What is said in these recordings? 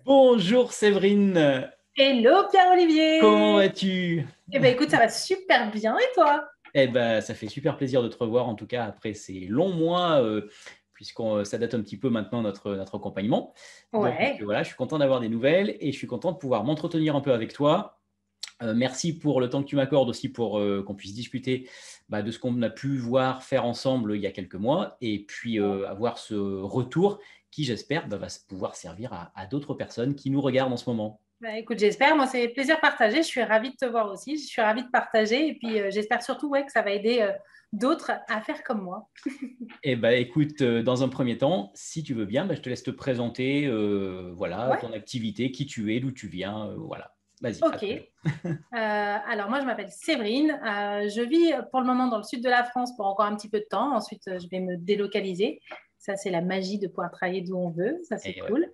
Bonjour Séverine, Hello comment Pierre-Olivier! vas-tu? Eh ben écoute, ça va super bien et toi? Eh ben, ça fait super plaisir de te revoir, en tout cas après ces longs mois, puisqu'on ça date un petit peu maintenant notre accompagnement. Donc Ouais, voilà, je suis content d'avoir des nouvelles et je suis content de pouvoir m'entretenir un peu avec toi. Merci pour le temps que tu m'accordes aussi pour qu'on puisse discuter de ce qu'on a pu voir faire ensemble il y a quelques mois et puis avoir ce retour qui, j'espère, va pouvoir servir à d'autres personnes qui nous regardent en ce moment. bah, écoute, j'espère. Moi, c'est plaisir partagé. Je suis ravie de te voir aussi. Je suis ravie de partager. Et puis, j'espère surtout ouais, que ça va aider d'autres à faire comme moi. Eh ben, écoute, dans un premier temps, si tu veux bien, je te laisse te présenter, voilà, Ouais, ton activité, qui tu es, d'où tu viens, voilà. Vas-y, à ok. toi. Alors, moi, je m'appelle Séverine. Je vis pour le moment dans le sud de la France pour encore un petit peu de temps. Ensuite, je vais me délocaliser. Ça, c'est la magie de pouvoir travailler d'où on veut. Ça, c'est Et ouais. cool.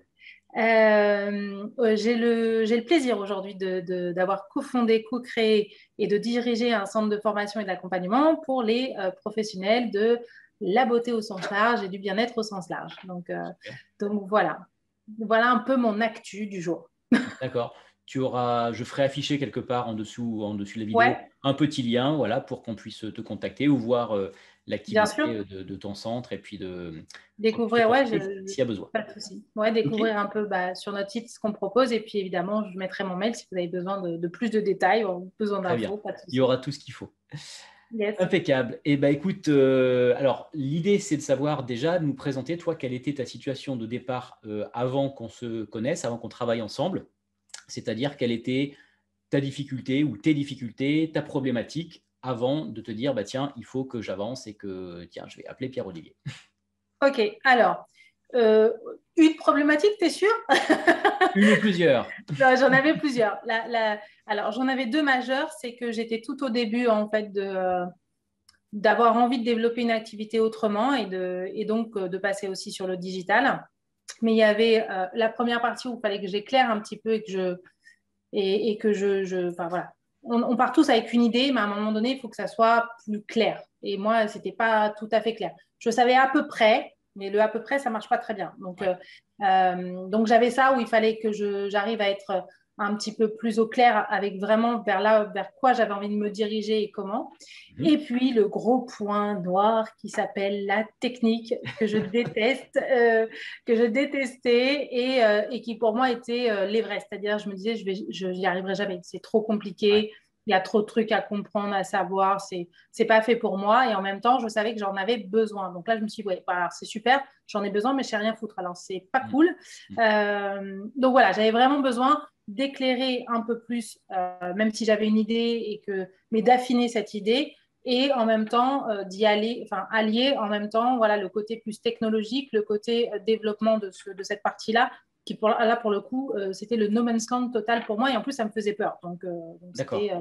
J'ai le plaisir aujourd'hui d'avoir cofondé, co-créé et de diriger un centre de formation et d'accompagnement pour les professionnels de la beauté au sens large et du bien-être au sens large. Super. Donc voilà. Voilà un peu mon actu du jour. D'accord. Je ferai afficher quelque part en dessous de la vidéo, Ouais, un petit lien, voilà, pour qu'on puisse te contacter ou voir bien l'activité sûr. de ton centre et puis qu'on puisse te Découvrir, ouais, contacter s'il y a besoin. pas de souci. Ouais, Ok? découvrir un peu sur notre site ce qu'on propose. Et puis évidemment, je mettrai mon mail si vous avez besoin de plus de détails ou besoin Très bien. d'infos, pas de Il y souci. aura tout ce qu'il faut. Yes. Impeccable. Eh ben, écoute, alors l'idée c'est de savoir déjà de nous présenter toi quelle était ta situation de départ avant qu'on se connaisse, avant qu'on travaille ensemble. C'est-à-dire quelle était ta difficulté ou tes difficultés, ta problématique avant de te dire bah tiens il faut que j'avance et que tiens je vais appeler Pierre-Olivier. Ok, alors, euh, une problématique, t'es sûr? Une ou plusieurs. Non, j'en avais plusieurs. Alors, j'en avais deux majeures. C'est que j'étais tout au début, en fait, d'avoir envie de développer une activité autrement et donc de passer aussi sur le digital. Mais il y avait la première partie où il fallait que j'éclaire un petit peu et que enfin, voilà. On part tous avec une idée, mais à un moment donné, il faut que ça soit plus clair. Et moi, c'était pas tout à fait clair. Je savais à peu près, mais le à peu près, ça marche pas très bien. Ouais. Donc j'avais ça où il fallait que j'arrive à être un petit peu plus au clair avec vraiment vers quoi j'avais envie de me diriger et comment. Et Mhm. puis le gros point noir qui s'appelle la technique que je déteste, que je détestais et qui pour moi était l'Everest. C'est-à-dire, je me disais, je n'y arriverai jamais. C'est trop Ouais. compliqué. Il y a trop de trucs à comprendre, à savoir. C'est pas fait pour moi. Et en même temps, je savais que j'en avais besoin. Donc là, je me suis dit, ouais, bah, c'est super. J'en ai besoin, mais je sais rien foutre. Alors, c'est pas Mhm. cool. Mhm. Donc voilà, j'avais vraiment besoin d'éclairer un peu plus, même si j'avais une idée mais d'affiner cette idée et en même temps d'y aller, enfin allier en même temps voilà le côté plus technologique, le côté développement de cette partie-là, qui là pour le coup c'était le no man's land total pour moi et en plus ça me faisait peur, donc D'accord. c'était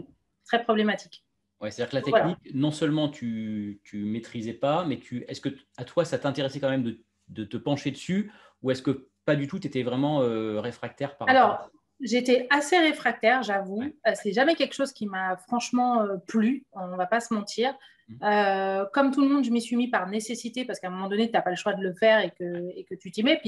très problématique. Ouais, c'est-à-dire que la Donc, voilà. technique, non seulement tu maîtrisais pas, mais est-ce que à toi ça t'intéressait quand même de te pencher dessus, ou est-ce que pas du tout, tu étais vraiment réfractaire par rapport à ça? Alors, j'étais assez réfractaire, Ouais. j'avoue. C'est jamais quelque chose qui m'a franchement plu, on va pas se mentir. Mhm. Comme tout le monde, je m'y suis mis par nécessité parce qu'à un moment donné, tu n'as pas le choix de le faire et que tu t'y mets.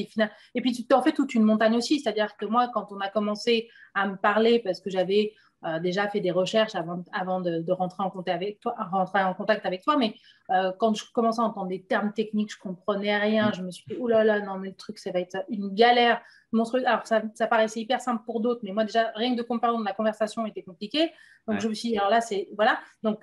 Et puis, tu t'en fais toute une montagne aussi. C'est-à-dire que moi, quand on a commencé à me parler, parce que j'avais déjà fait des recherches avant de rentrer en contact avec toi, mais quand je commençais à entendre des termes techniques, je comprenais rien. Mhm. Je me suis dit, oh là là, non, mais le truc, ça va être une galère monstrueux. Alors, ça paraissait hyper simple pour d'autres, mais moi, déjà, rien que de comprendre la conversation était compliqué. Donc, Ouais. je me suis dit, alors là, c'est. Voilà. Donc,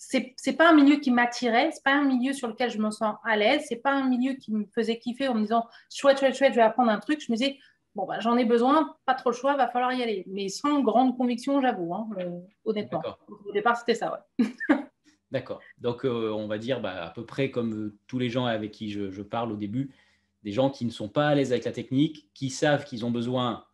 c'est pas un milieu qui m'attirait, c'est pas un milieu sur lequel je me sens à l'aise, c'est pas un milieu qui me faisait kiffer en me disant, chouette, chouette, chouette, je vais apprendre un truc. Je me disais, bon, bah, j'en ai besoin, pas trop le choix, va falloir y aller. Mais sans grande conviction, j'avoue, hein, honnêtement. D'accord. Au départ, c'était ça, ouais. D'accord. Donc, on va dire à peu près comme tous les gens avec qui je parle au début, des gens qui ne sont pas à l'aise avec la technique, qui savent qu'ils ont besoin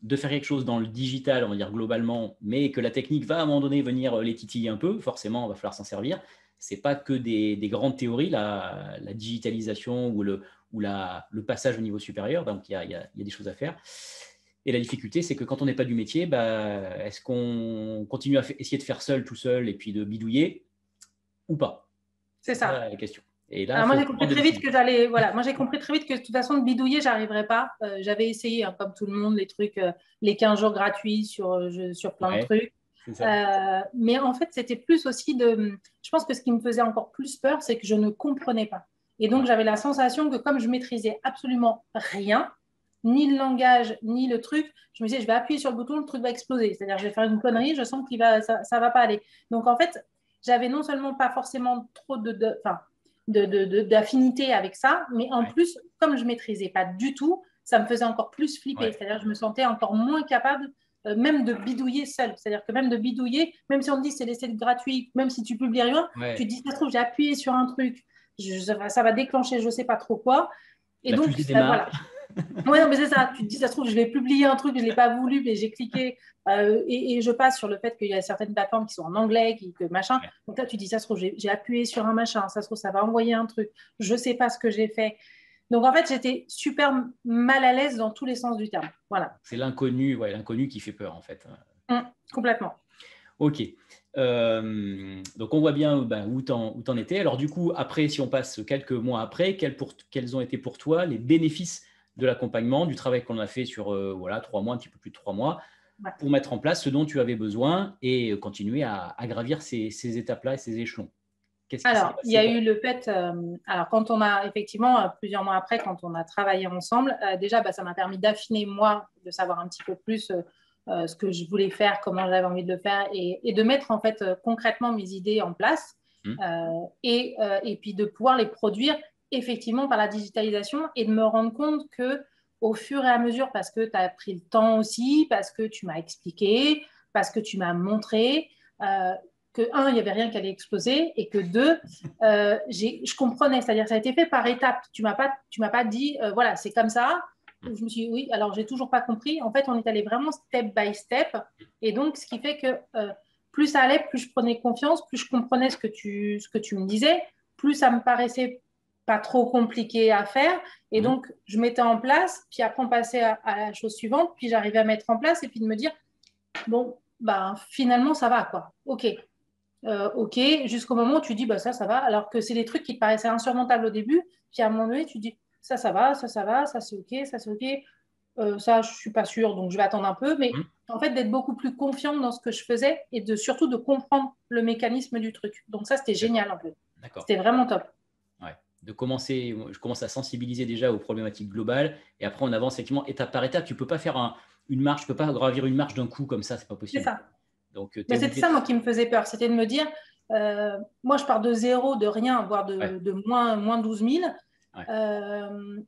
de faire quelque chose dans le digital, on va dire globalement, mais que la technique va à un moment donné venir les titiller un peu, forcément, il va falloir s'en servir. C'est pas que des grandes théories, la digitalisation ou le passage au niveau supérieur, donc il y a des choses à faire. Et la difficulté, c'est que quand on n'est pas du métier, est-ce qu'on continue à essayer de faire seul, tout seul, et puis de bidouiller, ou pas? C'est C'est ça ça. la question. Et là, il Alors moi, faut j'ai compris prendre des très vite décisions. que j'allais. Voilà, moi, j'ai compris très vite que de toute façon, de bidouiller, j'arriverais pas. J'avais essayé, hein, comme tout le monde, les trucs, les 15 jours gratuits sur plein de Ouais, trucs. c'est ça. Mais en fait, c'était plus aussi de. Je pense que ce qui me faisait encore plus peur, c'est que je ne comprenais pas. Et Ouais, donc, j'avais la sensation que comme je maîtrisais absolument rien, ni le langage, ni le truc, je me disais, je vais appuyer sur le bouton, le truc va exploser. C'est-à-dire, je vais faire une connerie, je sens ça va pas aller. Donc, en fait, j'avais non seulement pas forcément trop enfin, d'affinité avec ça, mais en ouais, plus, comme je maîtrisais pas du tout, ça me faisait encore plus flipper. ouais. C'est-à-dire, je me sentais encore moins capable même de bidouiller seul. C'est-à-dire que même de bidouiller, même si on te dit c'est l'essai gratuit, même si tu publies rien, tu Ouais. te dis, ça se trouve, j'ai appuyé sur un truc, ça va déclencher je sais pas trop quoi. Et La donc, fusée démarre. voilà. Oui, non, mais c'est ça. Tu te dis, ça se trouve, je vais publier un truc, je ne l'ai pas voulu, mais j'ai cliqué. Et je passe sur le fait qu'il y a certaines plateformes qui sont en anglais, que machin. Ouais. Donc là, tu te dis, ça se trouve, j'ai appuyé sur un machin, ça se trouve, ça va envoyer un truc. Je ne sais pas ce que j'ai fait. Donc en fait, j'étais super mal à l'aise dans tous les sens du terme. Voilà. C'est l'inconnu, ouais, l'inconnu qui fait peur en fait. Complètement. Ok. Donc on voit bien ben, où t'en étais. Alors du coup, après, si on passe quelques mois après, quels ont été pour toi les bénéfices de l'accompagnement, du travail qu'on a fait sur voilà, 3 mois, un petit peu plus de 3 mois, Ouais. pour mettre en place ce dont tu avais besoin et continuer à gravir ces étapes-là et ces échelons. Qu'est-ce qui s'est Alors, il y passé a pour eu le fait, alors quand on a effectivement, plusieurs mois après, quand on a travaillé ensemble, déjà, bah, ça m'a permis d'affiner, moi, de savoir un petit peu plus ce que je voulais faire, comment j'avais envie de le faire et de mettre en fait concrètement mes idées en place toi? et puis de pouvoir les produire effectivement par la digitalisation et de me rendre compte que au fur et à mesure, parce que tu as pris le temps aussi, parce que tu m'as expliqué, parce que tu m'as montré, euh, que un, il n'y avait rien qui allait exploser et que deux, je comprenais, c'est-à-dire que ça a été fait par étapes. Tu m'as pas dit, voilà, c'est comme ça. Je me suis dit, oui, alors j'ai toujours pas compris. En fait, on est allé vraiment step by step. Et donc, ce qui fait que plus ça allait, plus je prenais confiance, plus je comprenais ce que tu me disais, plus ça me paraissait pas trop compliqué à faire. Et Mhm. donc, je mettais en place, puis après, on passait à la chose suivante, puis j'arrivais à mettre en place et puis de me dire, bon, ben, finalement, ça va, quoi. OK. OK, jusqu'au moment où tu dis, bah, ça va, alors que c'est des trucs qui te paraissaient insurmontables au début, puis à un moment donné, tu dis, ça va, ça va, ça c'est OK, ça c'est OK, ça je suis pas sûre, donc je vais attendre un peu, mais Mhm. en fait d'être beaucoup plus confiante dans ce que je faisais et de surtout de comprendre le mécanisme du truc. Donc ça c'était D'accord. génial en fait, D'accord. c'était vraiment top. Ouais. Je commence à sensibiliser déjà aux problématiques globales et après on avance effectivement étape par étape. Tu peux pas faire une marche, tu peux pas gravir une marche d'un coup comme ça, c'est pas C'est possible. ça. Donc tu es Mais c'était obligé de... ça, moi, qui me faisait peur. C'était de me dire, moi, je pars de zéro, de rien, voire Ouais, de moins 12 000. ouais.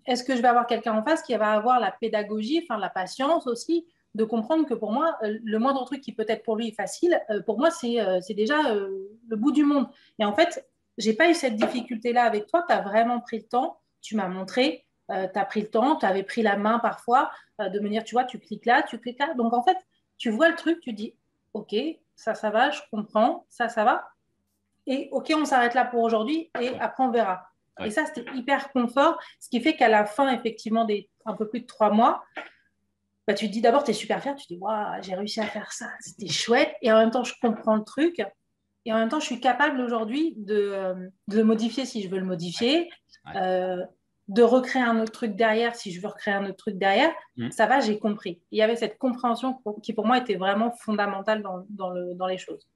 Est-ce que je vais avoir quelqu'un en face qui va avoir la pédagogie, enfin la patience aussi, de comprendre que pour moi, le moindre truc qui peut-être pour lui est facile, pour moi, c'est déjà le bout du monde. Et en fait, j'ai pas eu cette difficulté-là avec toi. Tu as vraiment pris le temps, tu m'as montré, tu as pris le temps, tu avais pris la main parfois de me dire, tu vois, tu cliques là, tu cliques là. Donc en fait, tu vois le truc, tu dis, OK, ça va, je comprends, ça va. Et OK, on s'arrête là pour aujourd'hui et Ouais, après on verra. Et ouais. ça, c'était hyper confort, ce qui fait qu'à la fin, effectivement, des un peu plus de 3 mois, bah, tu te dis d'abord, tu es super fier, tu te dis, waouh, j'ai réussi à faire ça, c'était chouette. Et en même temps, je comprends le truc. Et en même temps, je suis capable aujourd'hui de le modifier si je veux le Ouais, modifier, ouais. euh, de recréer un autre truc derrière si je veux recréer un autre truc derrière. Mhm. Ça va, j'ai compris. Il y avait cette compréhension qui, pour moi, était vraiment fondamentale dans les choses.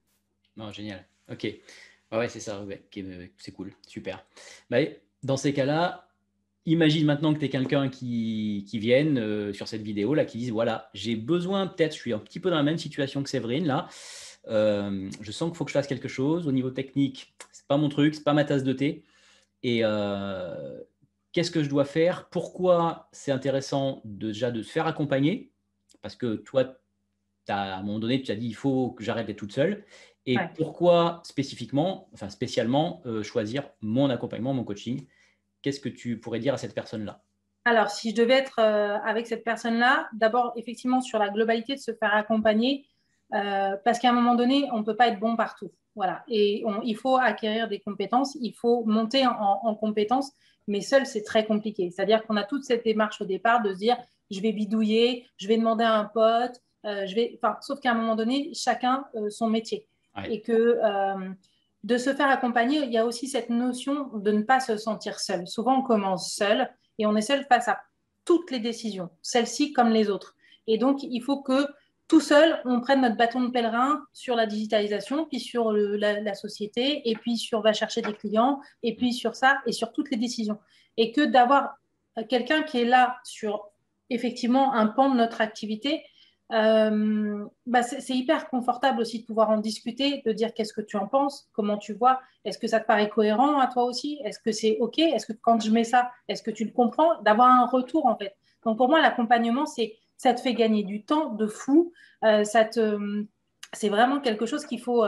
Non, génial. Ok. Ouais, ouais, c'est ça. Ouais. Ok, c'est cool. Super. Bah, dans ces cas-là, imagine maintenant que tu es quelqu'un qui vienne sur cette vidéo là, qui dise voilà, j'ai besoin, peut-être, je suis un petit peu dans la même situation que Séverine là. Je sens qu'il faut que je fasse quelque chose. Au niveau technique, c'est pas mon truc, c'est pas ma tasse de thé. Et qu'est-ce que je dois faire? Pourquoi c'est intéressant déjà de se faire accompagner? Parce que toi, à un moment donné, tu as dit il faut que j'arrête d'être toute seule. Et Ouais. pourquoi spécifiquement, enfin spécialement, choisir mon accompagnement, mon coaching? Qu'est-ce que tu pourrais dire à cette personne-là? Alors, si je devais être avec cette personne-là, d'abord, effectivement, sur la globalité de se faire accompagner, parce qu'à un moment donné, on ne peut pas être bon partout. Voilà. Et il faut acquérir des compétences, il faut monter en compétences, mais seul, c'est très compliqué. C'est-à-dire qu'on a toute cette démarche au départ de se dire, je vais bidouiller, je vais demander à un pote, sauf qu'à un moment donné, chacun son métier. Ouais, Et que de se faire accompagner, il y a aussi cette notion de ne pas se sentir seul. Souvent, on commence seul et on est seul face à toutes les décisions, celles-ci comme les autres. Et donc, il faut que tout seul, on prenne notre bâton de pèlerin sur la digitalisation, puis sur la société, et puis sur va chercher des clients, et puis sur ça, et sur toutes les décisions. Et que d'avoir quelqu'un qui est là sur effectivement un pan de notre activité, c'est hyper confortable aussi de pouvoir en discuter, de dire qu'est-ce que tu en penses, comment tu vois, est-ce que ça te paraît cohérent à toi aussi, est-ce que c'est OK, est-ce que quand je mets ça, est-ce que tu le comprends, d'avoir un retour en fait. Donc pour moi, l'accompagnement, ça te fait gagner du temps de fou, c'est vraiment quelque chose qu'il faut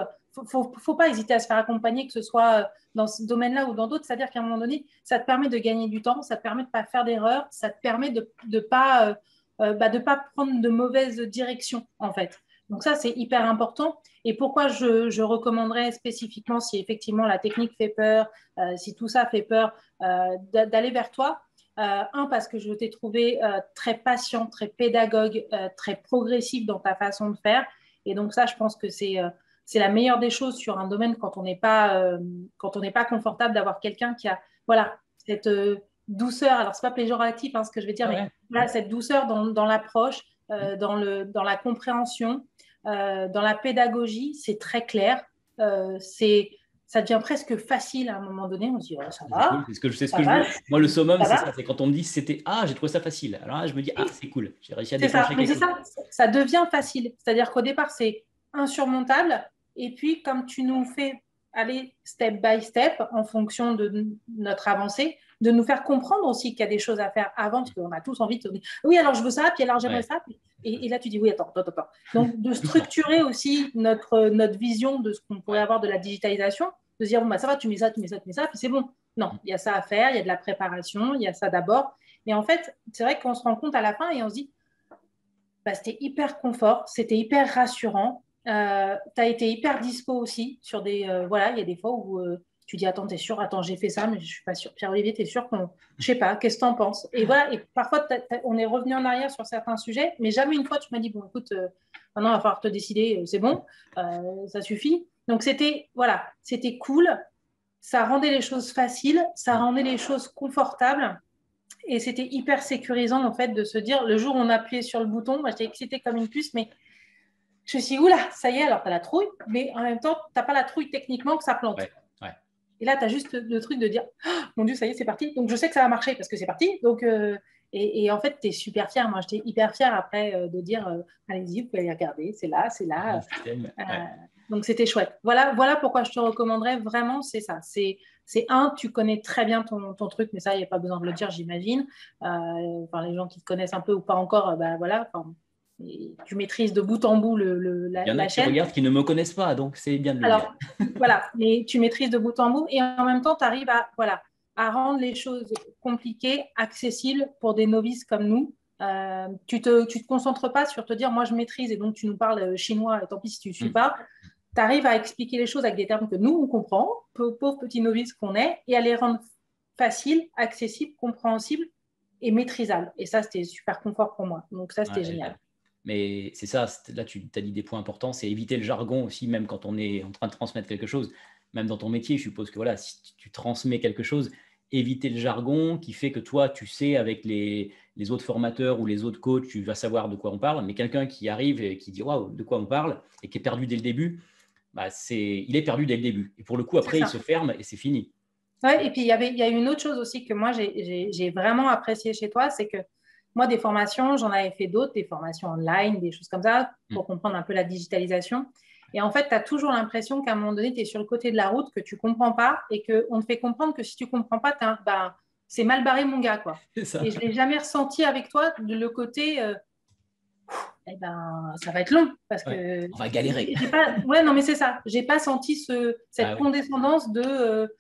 pas hésiter à se faire accompagner, que ce soit dans ce domaine-là ou dans d'autres, c'est-à-dire qu'à un moment donné, ça te permet de gagner du temps, ça te permet de ne pas faire d'erreurs, ça te permet de pas de pas prendre de mauvaises directions, en fait. Donc ça, c'est hyper important. Et pourquoi je recommanderais spécifiquement, si effectivement la technique fait peur, si tout ça fait peur, d'aller vers toi. Parce que je t'ai trouvé très patient, très pédagogue, très progressif dans ta façon de faire. Et donc ça, je pense que c'est la meilleure des choses sur un domaine quand on n'est pas confortable d'avoir quelqu'un qui a voilà, cette douceur. Alors, c'est pas péjoratif ce que je vais dire, Ah mais ouais. voilà, cette douceur dans l'approche, dans la compréhension, dans la pédagogie, c'est très clair. Ça devient presque facile à un moment donné. On se dit, oh, ça C'est cool, va, c'est ce ça que je va, veux. Moi, le summum, ça c'est va. ça. C'est quand on me dit c'était ah, j'ai trouvé ça facile. Alors là, je me dis ah, c'est cool. J'ai réussi à C'est ça, déclencher mais quelque c'est chose. ça devient facile. C'est-à-dire qu'au départ, c'est insurmontable. Et puis, comme tu nous fais aller step by step en fonction de notre avancée, de nous faire comprendre aussi qu'il y a des choses à faire avant, parce qu'on a tous envie de dire oui, alors je veux ça, puis alors j'aimerais Ouais, ça. Et là, tu dis oui, attends. Donc, de doucement. structurer aussi notre vision de ce qu'on pourrait Ouais. avoir de la digitalisation, de se dire bon, bah, ça va, tu mets ça, tu mets ça, tu mets ça, puis c'est bon. Non, il y a ça à faire, il y a de la préparation, il y a ça d'abord. Et en fait, c'est vrai qu'on se rend compte à la fin et on se dit c'était hyper confort, c'était hyper rassurant. Tu as été hyper dispo aussi sur des. Voilà, il y a des fois où tu dis attends, t'es sûr, attends, j'ai fait ça, mais je suis pas sûre. Pierre-Olivier, t'es sûr qu'on. Je sais pas, qu'est-ce que t'en penses? Et voilà, et parfois, on est revenu en arrière sur certains sujets, mais jamais une fois tu m'as dit bon, écoute, maintenant, il va falloir te décider, c'est bon, ça suffit. Donc, c'était cool. Ça rendait les choses faciles, ça rendait les choses confortables. Et c'était hyper sécurisant, en fait, de se dire, le jour où on appuyait sur le bouton, moi, j'étais excitée comme une puce, mais je me suis dit, oula, ça y est, alors tu as la trouille, mais en même temps, tu n'as pas la trouille techniquement que ça plante. Ouais, ouais. Et là, tu as juste le truc de dire, oh, mon Dieu, ça y est, c'est parti. Donc, je sais que ça va marcher parce que c'est parti. Donc, et en fait, tu es super fière. Moi, j'étais hyper fière après de dire, allez-y, vous pouvez aller regarder, c'est là, c'est là. Ouais. Donc, c'était chouette. Voilà pourquoi je te recommanderais vraiment, c'est ça. C'est un, tu connais très bien ton truc, mais ça, il n'y a pas besoin de le dire, j'imagine. Les gens qui te connaissent un peu ou pas encore, voilà. Et tu maîtrises de bout en bout Il y en a la qui chaîne. regardent qui ne me connaissent pas, donc c'est bien de le dire. Alors, voilà, mais tu maîtrises de bout en bout et en même temps, tu arrives à rendre les choses compliquées, accessibles pour des novices comme nous. Tu te concentres pas sur te dire, moi, je maîtrise et donc tu nous parles chinois, et tant pis si tu ne suis Mm. pas. Tu arrives à expliquer les choses avec des termes que nous, on comprend, pauvres petits novices qu'on est, et à les rendre faciles, accessibles, compréhensibles et maîtrisables. Et ça, c'était super confort pour moi. Donc ça, c'était Ouais. génial. Mais c'est ça, là tu as dit des points importants, c'est éviter le jargon aussi, même quand on est en train de transmettre quelque chose. Même dans ton métier, je suppose que voilà, si tu transmets quelque chose, éviter le jargon qui fait que toi, tu sais, avec les autres formateurs ou les autres coachs, tu vas savoir de quoi on parle. Mais quelqu'un qui arrive et qui dit waouh, de quoi on parle et qui est perdu dès le début, il est perdu dès le début. Et pour le coup, C'est après, il ça. se ferme et c'est fini. Ouais, et puis il y a une autre chose aussi que moi j'ai vraiment apprécié chez toi, c'est que moi des formations, j'en avais fait d'autres, des formations online, des choses comme ça, Mm. pour comprendre un peu la digitalisation. Et en fait, tu as toujours l'impression qu'à un moment donné, tu es sur le côté de la route, que tu comprends pas et qu'on te fait comprendre que si tu comprends pas, c'est mal barré mon gars, quoi. C'est ça. Et je l'ai jamais ressenti avec toi, le côté, ça va être long parce Ouais. que On va galérer. j'ai pas. Ouais, non, mais c'est ça. J'ai pas senti cette Ah oui. condescendance de.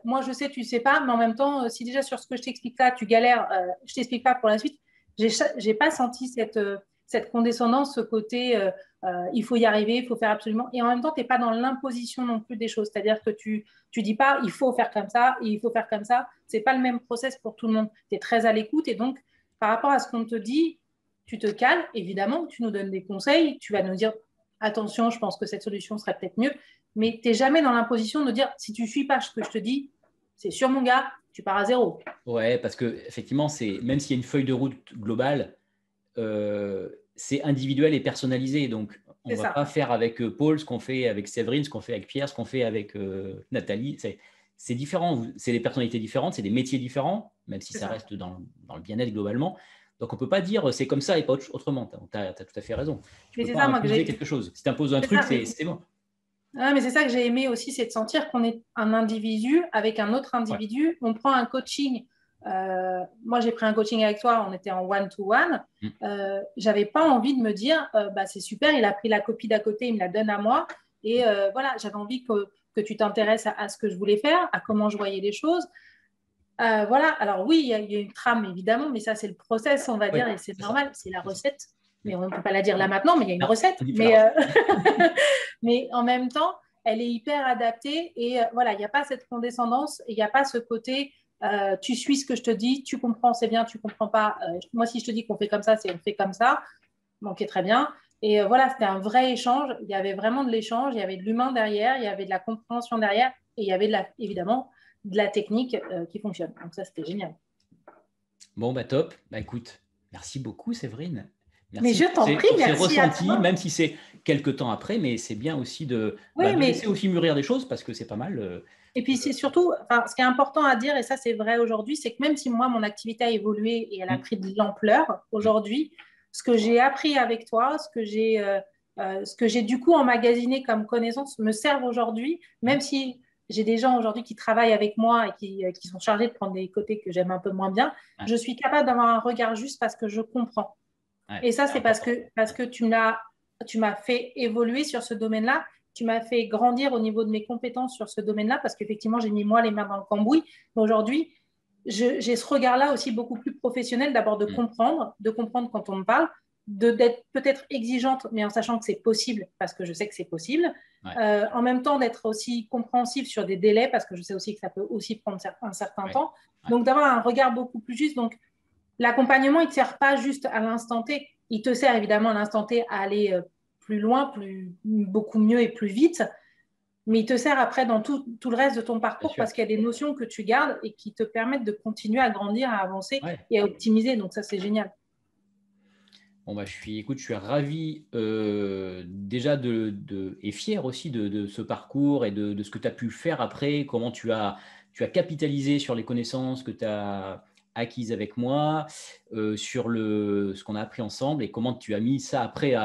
Moi, je sais, tu sais pas, mais en même temps, si déjà sur ce que je t'explique là, tu galères, je t'explique pas pour la suite. J'ai pas senti cette condescendance, ce côté. Il faut y arriver, il faut faire absolument. Et en même temps, tu n'es pas dans l'imposition non plus des choses. C'est-à-dire que tu dis pas, il faut faire comme ça, il faut faire comme ça. C'est pas le même process pour tout le monde. Tu es très à l'écoute et donc, par rapport à ce qu'on te dit, tu te cales, évidemment, tu nous donnes des conseils, tu vas nous dire attention, je pense que cette solution serait peut-être mieux, mais tu n'es jamais dans l'imposition de dire si tu ne suis pas ce que je te dis, c'est sûr, mon gars, tu pars à zéro. Ouais, parce que effectivement, même s'il y a une feuille de route globale, c'est individuel et personnalisé. Donc, on ne va pas faire avec Paul ce qu'on fait avec Séverine, ce qu'on fait avec Pierre, ce qu'on fait avec Nathalie. C'est différent. C'est des personnalités différentes, c'est des métiers différents, même si ça reste dans le bien-être globalement. Donc, on ne peut pas dire c'est comme ça et pas autrement. Tu as tout à fait raison. Tu peux pas imposer quelque chose. Si tu imposes un truc, c'est bon. Ah, mais c'est ça que j'ai aimé aussi, c'est de sentir qu'on est un individu avec un autre individu. Ouais. On prend un coaching. Moi, j'ai pris un coaching avec toi, on était en one-to-one. J'avais pas envie de me dire, c'est super, il a pris la copie d'à côté, il me la donne à moi. Et voilà, j'avais envie que tu t'intéresses à ce que je voulais faire, à comment je voyais les choses. Voilà, alors oui, il y a une trame évidemment, mais ça, c'est le process, on va dire, et c'est normal, c'est la recette. Mais on ne peut pas la dire là maintenant, mais il y a une recette. Mais en même temps, elle est hyper adaptée et voilà, il n'y a pas cette condescendance, il n'y a pas ce côté tu suis ce que je te dis, tu comprends, c'est bien, tu ne comprends pas. Moi, si je te dis qu'on fait comme ça, c'est on fait comme ça. Ok, très bien. Et voilà, c'était un vrai échange. Il y avait vraiment de l'échange, il y avait de l'humain derrière, il y avait de la compréhension derrière et il y avait évidemment de la technique qui fonctionne. Donc ça, c'était génial. Bon, top. Écoute, merci beaucoup, Séverine. Merci mais je t'en prie, merci ressenti, même si c'est quelques temps après, mais c'est bien aussi de laisser aussi mûrir des choses parce que c'est pas mal. Et puis c'est surtout, ce qui est important à dire, et ça c'est vrai aujourd'hui, c'est que même si moi, mon activité a évolué et elle a pris de l'ampleur aujourd'hui, ce que j'ai appris avec toi, ce que j'ai du coup emmagasiné comme connaissance me servent aujourd'hui, même si j'ai des gens aujourd'hui qui travaillent avec moi et qui sont chargés de prendre des côtés que j'aime un peu moins bien, je suis capable d'avoir un regard juste parce que je comprends. Et ça, c'est parce que tu m'as fait évoluer sur ce domaine-là. Tu m'as fait grandir au niveau de mes compétences sur ce domaine-là parce qu'effectivement, j'ai mis moi les mains dans le cambouis. Mais aujourd'hui, j'ai ce regard-là aussi beaucoup plus professionnel, d'abord de comprendre quand on me parle, d'être peut-être exigeante, mais en sachant que c'est possible parce que je sais que c'est possible. En même temps, d'être aussi compréhensive sur des délais parce que je sais aussi que ça peut aussi prendre un certain temps. Donc, d'avoir un regard beaucoup plus juste. Donc, l'accompagnement, il ne te sert pas juste à l'instant T. Il te sert évidemment à l'instant T à aller plus loin, beaucoup mieux et plus vite. Mais il te sert après dans tout le reste de ton parcours parce qu'il y a des notions que tu gardes et qui te permettent de continuer à grandir, à avancer et à optimiser. Donc ça, c'est génial. Bon, je suis ravi déjà et fier aussi de ce parcours et de ce que tu as pu faire après, comment tu as capitalisé sur les connaissances que tu as acquises avec moi, sur ce qu'on a appris ensemble et comment tu as mis ça après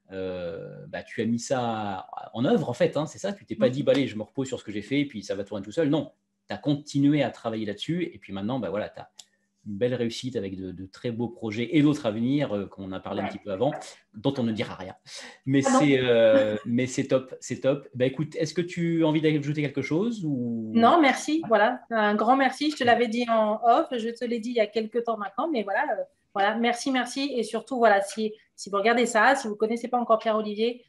tu as mis ça en œuvre en fait, c'est ça, tu t'es pas dit allez, je me repose sur ce que j'ai fait et puis ça va tourner tout seul. Non, tu as continué à travailler là-dessus et puis maintenant, tu as une belle réussite avec de très beaux projets et d'autres à venir qu'on a parlé un petit peu avant, dont on ne dira rien. Mais c'est top, c'est top. Écoute, est-ce que tu as envie d'ajouter quelque chose ou... Non, merci. Voilà, un grand merci. Je te l'avais dit en off, je te l'ai dit il y a quelques temps maintenant, mais voilà, merci. Et surtout, voilà, si vous regardez ça, si vous ne connaissez pas encore Pierre-Olivier,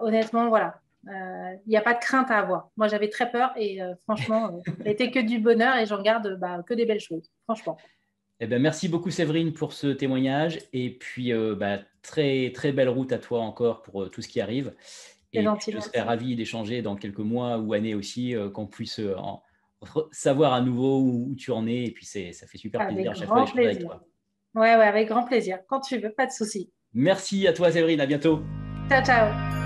honnêtement, voilà, il n'y a pas de crainte à avoir. Moi, j'avais très peur et franchement, ça n'était que du bonheur et j'en garde que des belles choses, franchement. Merci beaucoup Séverine pour ce témoignage et puis très, très belle route à toi encore pour tout ce qui arrive. Et gentil, je serais ravi d'échanger dans quelques mois ou années aussi, qu'on puisse savoir à nouveau où tu en es. Et puis ça fait super plaisir à chaque fois d'échanger avec toi. Ouais, avec grand plaisir. Quand tu veux, pas de souci. Merci à toi Séverine, à bientôt. Ciao, ciao.